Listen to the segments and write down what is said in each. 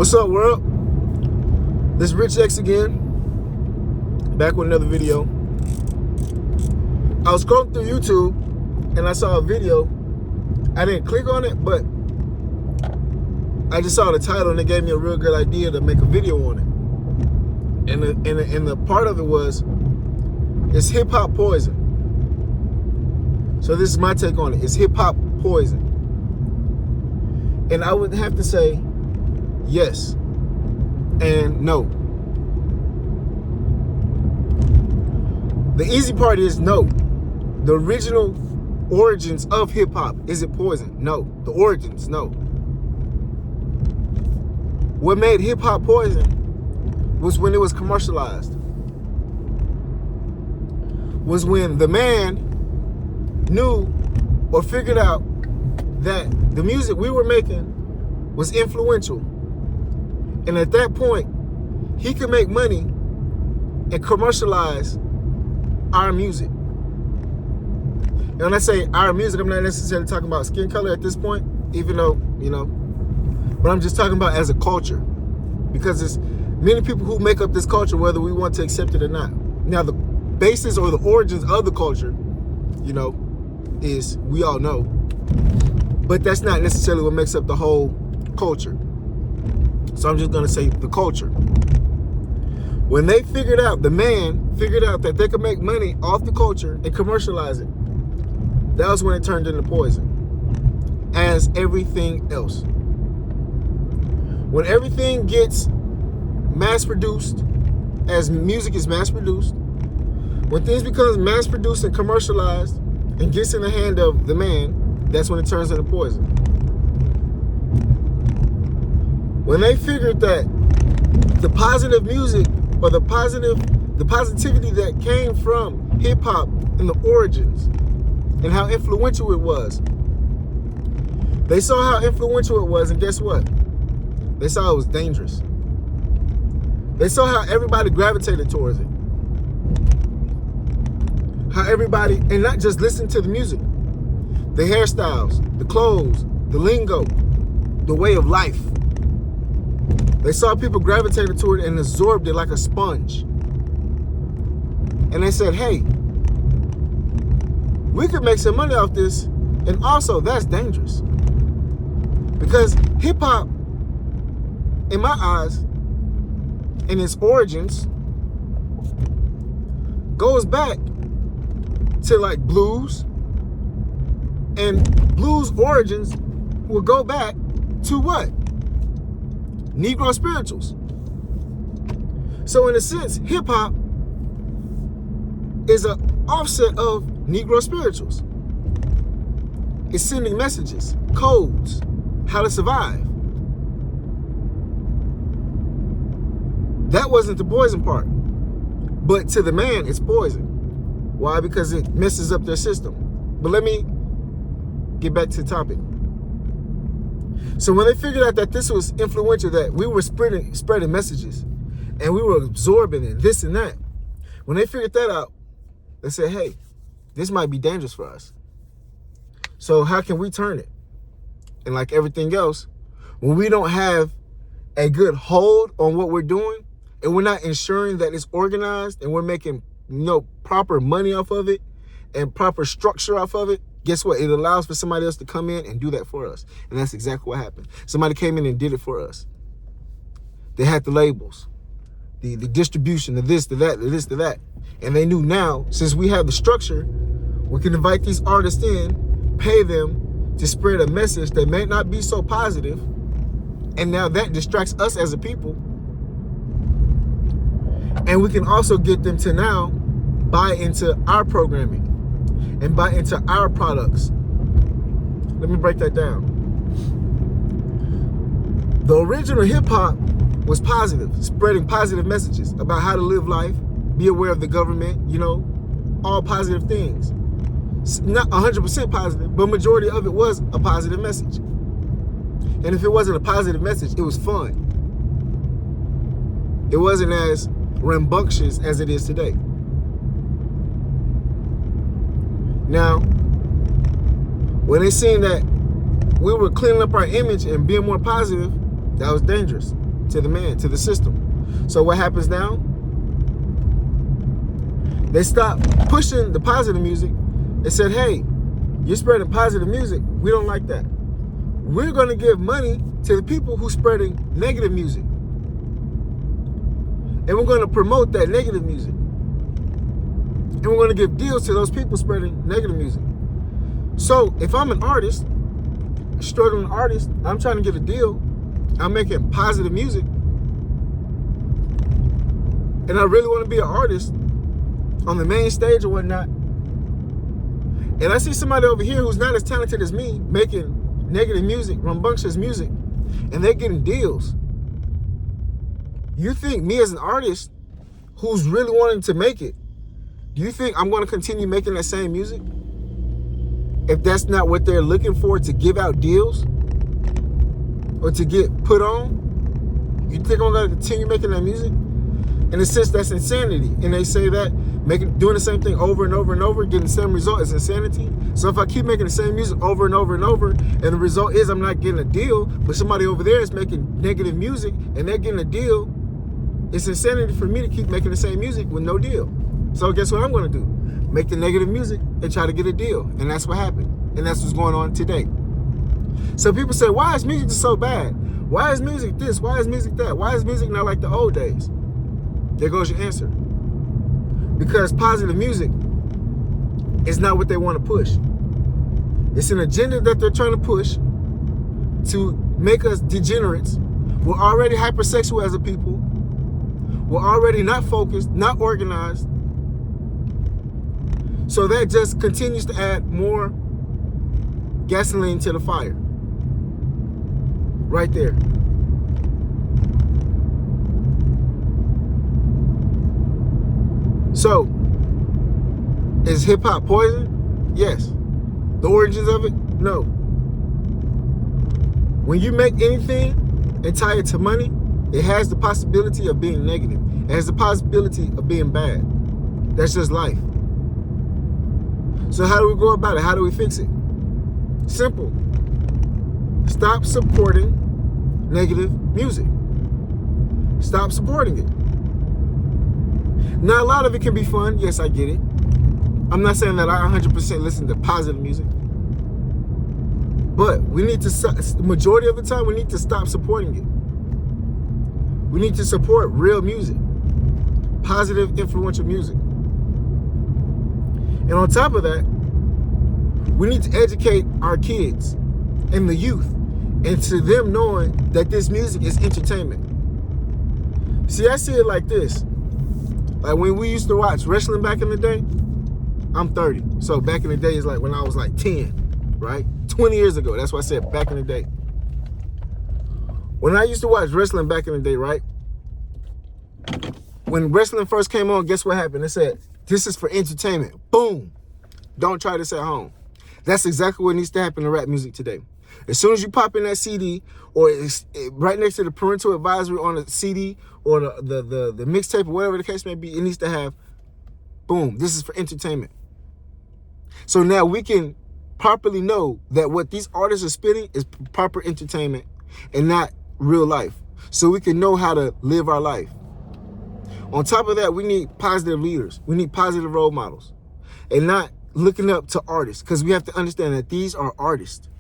What's up, world? This is Rich X again, back with another video. I was scrolling through YouTube and I saw a video. I didn't click on it, but I just saw the title and it gave me a real good idea to make a video on it. And the part of it was, is hip hop poison? So this is my take on it. Is hip hop poison? And I would have to say yes and no. The easy part is no. The original origins of hip hop, is it poison? No. The origins, no. What made hip hop poison was when it was commercialized. Was when the man knew or figured out that the music we were making was influential. And at that point, he could make money and commercialize our music. And when I say our music, I'm not necessarily talking about skin color at this point, even though, but I'm just talking about as a culture. Because there's many people who make up this culture, whether we want to accept it or not. Now, the basis or the origins of the culture, is we all know. But that's not necessarily what makes up the whole culture. So I'm just going to say the culture. When they figured out, the man figured out that they could make money off the culture and commercialize it, that was when it turned into poison. As everything else. When everything gets mass-produced, as music is mass-produced, when things become mass-produced and commercialized and gets in the hand of the man, that's when it turns into poison. When they figured that the positive music or the positivity that came from hip hop and the origins and how influential it was, they saw how influential it was, and guess what? They saw it was dangerous. They saw how everybody gravitated towards it. How everybody, and not just listen to the music, the hairstyles, the clothes, the lingo, the way of life. They saw people gravitated toward it and absorbed it like a sponge. And they said, hey, we could make some money off this, and also that's dangerous. Because hip hop, in my eyes, in its origins, goes back to like blues, and blues origins will go back to what? Negro spirituals. So in a sense, hip hop is an offset of Negro spirituals. It's sending messages, codes, how to survive. That wasn't the poison part. But to the man, it's poison. Why? Because it messes up their system. But let me get back to the topic. So when they figured out that this was influential, that we were spreading messages and we were absorbing it, this and that, when they figured that out, they said, hey, this might be dangerous for us. So how can we turn it? And like everything else, when we don't have a good hold on what we're doing and we're not ensuring that it's organized and we're making proper money off of it and proper structure off of it, guess what? It allows for somebody else to come in and do that for us. And that's exactly what happened. Somebody came in and did it for us. They had the labels, the distribution, the this, the that, the this, the that. And they knew now, since we have the structure, we can invite these artists in, pay them to spread a message that may not be so positive. And now that distracts us as a people. And we can also get them to now buy into our programming and buy into our products. Let me break that down. The original hip hop was positive, spreading positive messages about how to live life, be aware of the government, all positive things. Not 100% positive, but majority of it was a positive message. And if it wasn't a positive message, it was fun. It wasn't as rambunctious as it is today. Now, when they seen that we were cleaning up our image and being more positive, that was dangerous. to the man, to the system. So what happens now? They stopped pushing the positive music and said, hey, you're spreading positive music. We don't like that. We're going to give money to the people who spreading negative music. And we're going to promote that negative music. And we're going to give deals to those people spreading negative music. So if I'm an artist, a struggling artist, I'm trying to get a deal, I'm making positive music, and I really want to be an artist on the main stage or whatnot, and I see somebody over here who's not as talented as me making negative music, rambunctious music, and they're getting deals. You think me as an artist who's really wanting to make it, do you think I'm going to continue making that same music? If that's not what they're looking for, to give out deals or to get put on, you think I'm going to continue making that music? In a sense, that's insanity. And they say that doing the same thing over and over and over, getting the same result is insanity. So if I keep making the same music over and over and over, and the result is I'm not getting a deal, but somebody over there is making negative music and they're getting a deal, it's insanity for me to keep making the same music with no deal. So guess what I'm going to do? Make the negative music and try to get a deal. And that's what happened. And that's what's going on today. So people say, why is music so bad? Why is music this? Why is music that? Why is music not like the old days? There goes your answer. Because positive music is not what they want to push. It's an agenda that they're trying to push to make us degenerates. We're already hypersexual as a people. We're already not focused, not organized. So that just continues to add more gasoline to the fire. Right there. So, is hip hop poison? Yes. The origins of it? No. When you make anything and tie it to money, it has the possibility of being negative. It has the possibility of being bad. That's just life. So how do we go about it? How do we fix it? Simple. Stop supporting negative music. Stop supporting it. Now, a lot of it can be fun. Yes, I get it. I'm not saying that I 100% listen to positive music. But we need to, the majority of the time, we need to stop supporting it. We need to support real music. Positive, influential music. And on top of that, we need to educate our kids and the youth into them knowing that this music is entertainment. See, I see it like this. Like when we used to watch wrestling back in the day, I'm 30. So back in the day is like when I was like 10, right? 20 years ago. That's why I said back in the day. When I used to watch wrestling back in the day, right? When wrestling first came on, guess what happened? It said, this is for entertainment. Boom. Don't try this at home. That's exactly what needs to happen in rap music today. As soon as you pop in that CD, or it's right next to the parental advisory on the CD, or the mixtape, or whatever the case may be, it needs to have, boom, this is for entertainment. So now we can properly know that what these artists are spitting is proper entertainment and not real life. So we can know how to live our life. On top of that, we need positive leaders. We need positive role models. And not looking up to artists, because we have to understand that these are artists,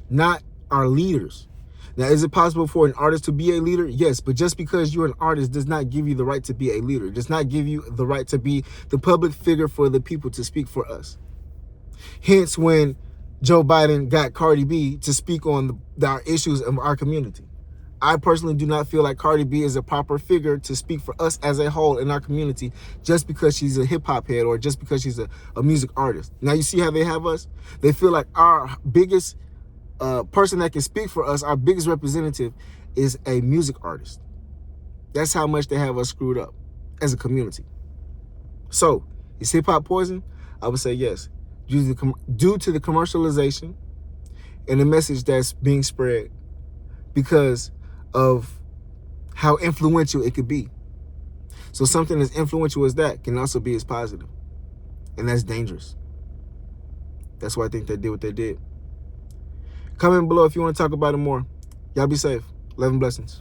not our leaders. Now, is it possible for an artist to be a leader? Yes, but just because you're an artist does not give you the right to be a leader. It does not give you the right to be the public figure for the people, to speak for us. Hence, when Joe Biden got Cardi B to speak on our issues of our community. I personally do not feel like Cardi B is a proper figure to speak for us as a whole in our community just because she's a hip hop head or just because she's a music artist. Now you see how they have us? They feel like our biggest person that can speak for us, our biggest representative, is a music artist. That's how much they have us screwed up as a community. So, is hip hop poison? I would say yes. Due to the commercialization and the message that's being spread because of how influential it could be. So something as influential as that can also be as positive. And that's dangerous. That's why I think they did what they did. Comment below if you want to talk about it more. Y'all be safe. Love and blessings.